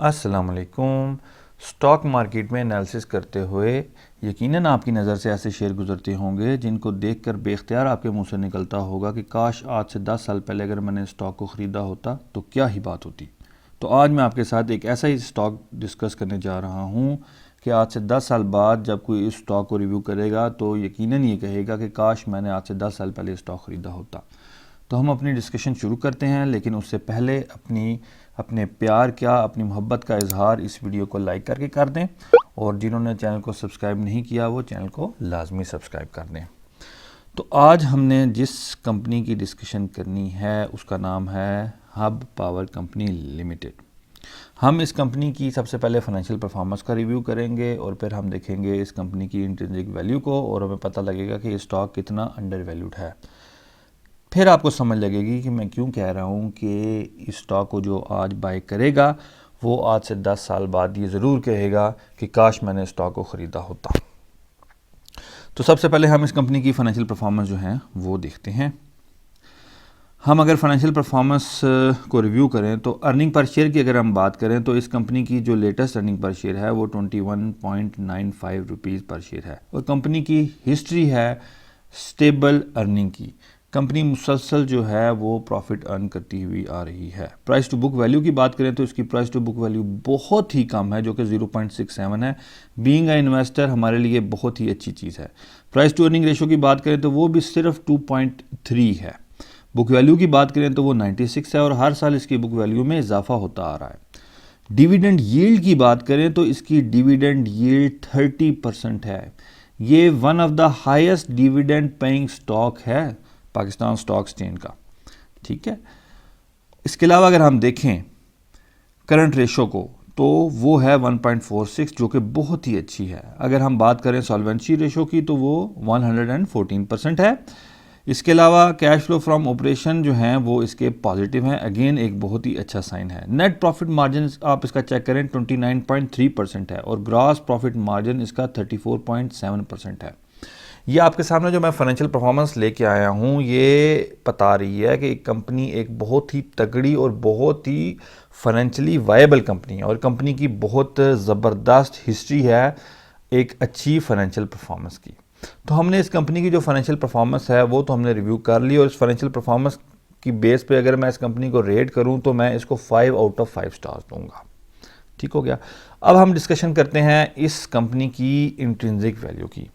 अस्सलाम वालेकुम। Stock market में एनालिसिस करते हुए यकीनन आपकी नज़र से ऐसे शेयर गुजरते होंगे जिनको देखकर बेख्तियार आपके मुंह से निकलता होगा कि काश आज से 10 साल पहले अगर मैंने स्टॉक को ख़रीदा होता तो क्या ही बात होती। तो आज मैं आपके साथ एक ऐसा ही स्टॉक डिस्कस करने जा रहा हूँ कि आज से 10 साल बाद जब कोई इस स्टॉक को रिव्यू करेगा तो यकीनन ये कहेगा कि काश मैंने आज से 10 साल पहले स्टॉक ख़रीदा होता। तो हम अपनी डिस्कशन शुरू करते हैं, लेकिन उससे पहले अपने प्यार क्या अपनी मोहब्बत का इजहार इस वीडियो को लाइक करके कर दें, और जिन्होंने चैनल को सब्सक्राइब नहीं किया वो चैनल को लाजमी सब्सक्राइब कर दें। तो आज हमने जिस कंपनी की डिस्कशन करनी है उसका नाम है हब पावर कंपनी लिमिटेड। हम इस कंपनी की सबसे पहले फाइनेंशियल परफॉर्मेंस का रिव्यू करेंगे और फिर हम देखेंगे इस कंपनी की इंट्रिंसिक वैल्यू को, और हमें पता लगेगा कि ये स्टॉक कितना अंडर वैल्यूड है। फिर आपको समझ लगेगी कि मैं क्यों कह रहा हूँ कि इस स्टॉक को जो आज बाय करेगा वो आज से 10 साल बाद ये ज़रूर कहेगा कि काश मैंने स्टॉक को ख़रीदा होता। तो सबसे पहले हम इस कंपनी की फाइनेंशियल परफॉर्मेंस जो है वो देखते हैं। हम अगर फाइनेंशियल परफॉर्मेंस को रिव्यू करें तो अर्निंग पर शेयर की अगर हम बात करें तो इस कंपनी की जो लेटेस्ट अर्निंग पर शेयर है वो 21.95 रुपीज़ पर शेयर है, और कंपनी की हिस्ट्री है स्टेबल अर्निंग की। कंपनी मुसलसल जो है वो प्रॉफिट अर्न करती हुई आ रही है। प्राइस टू बुक वैल्यू की बात करें तो इसकी प्राइस टू बुक वैल्यू बहुत ही कम है, जो कि 0.67 है। बीइंग अ इन्वेस्टर हमारे लिए बहुत ही अच्छी चीज़ है। प्राइस टू अर्निंग रेशो की बात करें तो वो भी सिर्फ 2.3 है। बुक वैल्यू की बात करें तो वो 96 है, और हर साल इसकी बुक वैल्यू में इजाफा होता आ रहा है। डिविडेंड यील्ड की बात करें तो इसकी डिविडेंड यील्ड 30% है। ये one of the highest dividend paying stock है पाकिस्तान स्टॉक एक्सचेंज का, ठीक है। इसके अलावा अगर हम देखें करंट रेशो को तो वो है 1.46, जो कि बहुत ही अच्छी है। अगर हम बात करें सॉल्वेंसी रेशो की तो वो 114% है। इसके अलावा कैश फ्लो फ्रॉम ऑपरेशन जो हैं वो इसके पॉजिटिव हैं, अगेन एक बहुत ही अच्छा साइन है। नेट प्रॉफिट मार्जिन आप इसका चेक करें 29.3% है, और ग्रॉस प्रॉफिट मार्जिन इसका 34.7% है। ये आपके सामने जो मैं फाइनेंशियल परफॉर्मेंस लेके आया हूँ ये बता रही है कि एक कंपनी एक बहुत ही तगड़ी और बहुत ही फाइनेंशियली वायबल कंपनी है, और कंपनी की बहुत ज़बरदस्त हिस्ट्री है एक अच्छी फाइनेंशियल परफॉर्मेंस की। तो हमने इस कंपनी की जो फाइनेंशियल परफॉर्मेंस है वो तो हमने रिव्यू कर ली, और इस फाइनेंशियल परफॉर्मेंस की बेस पे अगर मैं इस कंपनी को रेट करूँ तो मैं इसको 5 आउट ऑफ 5 स्टार्स दूँगा। ठीक हो गया। अब हम डिस्कशन करते हैं इस कंपनी की इंट्रिंसिक वैल्यू की,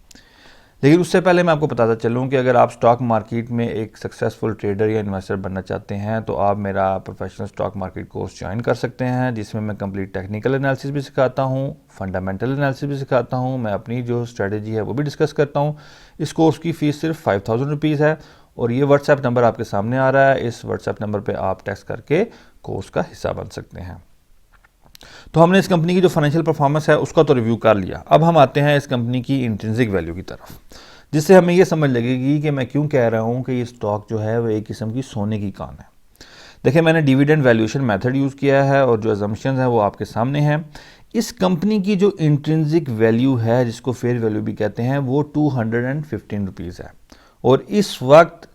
लेकिन उससे पहले मैं आपको बताता चलूँ कि अगर आप स्टॉक मार्केट में एक सक्सेसफुल ट्रेडर या इन्वेस्टर बनना चाहते हैं तो आप मेरा professional stock market course join कर सकते हैं, जिसमें मैं कंप्लीट टेक्निकल एनालिसिस भी सिखाता हूँ, फंडामेंटल एनालिसिस भी सिखाता हूँ, मैं अपनी जो स्ट्रेटजी है वो भी डिस्कस करता हूँ। इस कोर्स की फ़ीस सिर्फ 5000 रुपीज़ है, और ये व्हाट्सएप नंबर आपके सामने आ रहा है। इस व्हाट्सएप नंबर पर आप टेक्स्ट करके कोर्स का हिस्सा बन सकते हैं। तो हमने इस कंपनी की जो फाइनेंशियल परफॉर्मेंस है उसका तो रिव्यू कर लिया। अब हम आते हैं इस कंपनी की इंट्रिंसिक वैल्यू की तरफ, जिससे हमें ये समझ लगेगी कि मैं क्यों कह रहा हूँ कि ये स्टॉक जो है वो एक किस्म की सोने की कान है। देखिए, मैंने डिविडेंड वैल्यूएशन मेथड यूज़ किया है, और जो अजम्पशंस हैं वो आपके सामने हैं। इस कंपनी की जो इंट्रिंसिक वैल्यू है, जिसको फेयर वैल्यू भी कहते हैं, वो 215 रुपीज़ है, और इस वक्त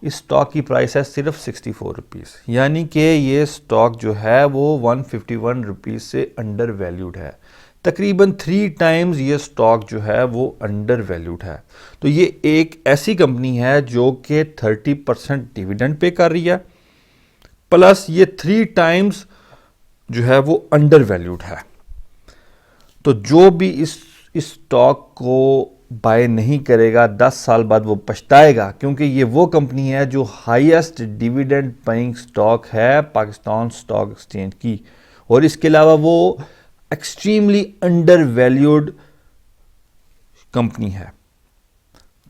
इस स्टॉक की प्राइस है सिर्फ 64 रुपीज़, यानी कि ये स्टॉक जो है वो 151 रुपीज़ से अंडर वैल्यूड है। तकरीबन 3 टाइम्स ये स्टॉक जो है वो अंडर वैल्यूड है। तो ये एक ऐसी कंपनी है जो कि 30% डिविडेंड पे कर रही है, प्लस ये 3 टाइम्स जो है वो अंडर वैल्यूड है। तो जो भी इस स्टॉक को बाय नहीं करेगा 10 साल बाद वो पछताएगा, क्योंकि ये वो कंपनी है जो हाईएस्ट डिविडेंड पेइंग स्टॉक है पाकिस्तान स्टॉक एक्सचेंज की, और इसके अलावा वो एक्सट्रीमली अंडर वैल्यूड कंपनी है।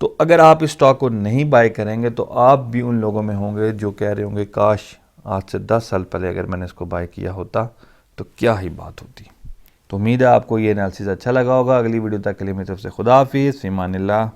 तो अगर आप इस स्टॉक को नहीं बाय करेंगे तो आप भी उन लोगों में होंगे जो कह रहे होंगे काश आज से 10 साल पहले अगर मैंने इसको बाय किया होता तो क्या ही बात होती। तो उम्मीद है आपको ये एनालिसिस अच्छा लगा होगा। अगली वीडियो तक के लिए मेरी तरफ से खुदा हाफिज़, फ़ी अमानिल्लाह।